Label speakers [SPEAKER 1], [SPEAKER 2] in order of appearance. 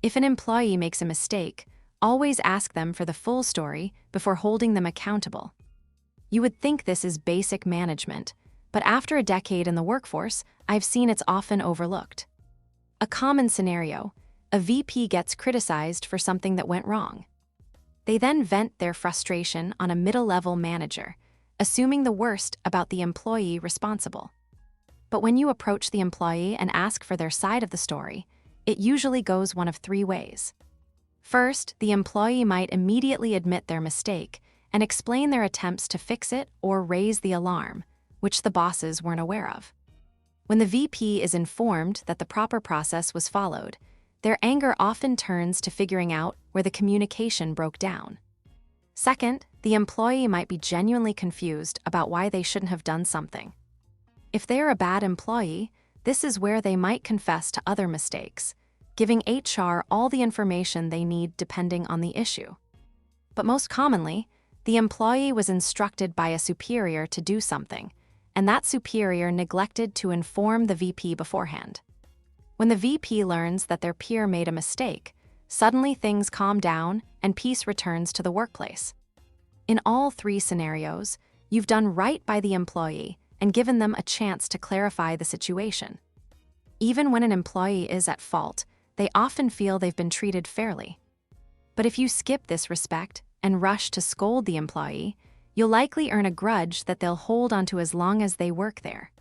[SPEAKER 1] If an employee makes a mistake, always ask them for the full story before holding them accountable. You would think this is basic management, but after a decade in the workforce, I've seen it's often overlooked. A common scenario: a VP gets criticized for something that went wrong. They then vent their frustration on a middle-level manager, assuming the worst about the employee responsible. But when you approach the employee and ask for their side of the story, it usually goes one of three ways. First, the employee might immediately admit their mistake and explain their attempts to fix it or raise the alarm, which the bosses weren't aware of. When the VP is informed that the proper process was followed, their anger often turns to figuring out where the communication broke down. Second, the employee might be genuinely confused about why they shouldn't have done something. If they're a bad employee, this is where they might confess to other mistakes, giving HR all the information they need depending on the issue. But most commonly, the employee was instructed by a superior to do something, and that superior neglected to inform the VP beforehand. When the VP learns that their peer made a mistake, suddenly things calm down and peace returns to the workplace. In all three scenarios, you've done right by the employee and given them a chance to clarify the situation. Even when an employee is at fault, they often feel they've been treated fairly. But if you skip this respect and rush to scold the employee, you'll likely earn a grudge that they'll hold onto as long as they work there.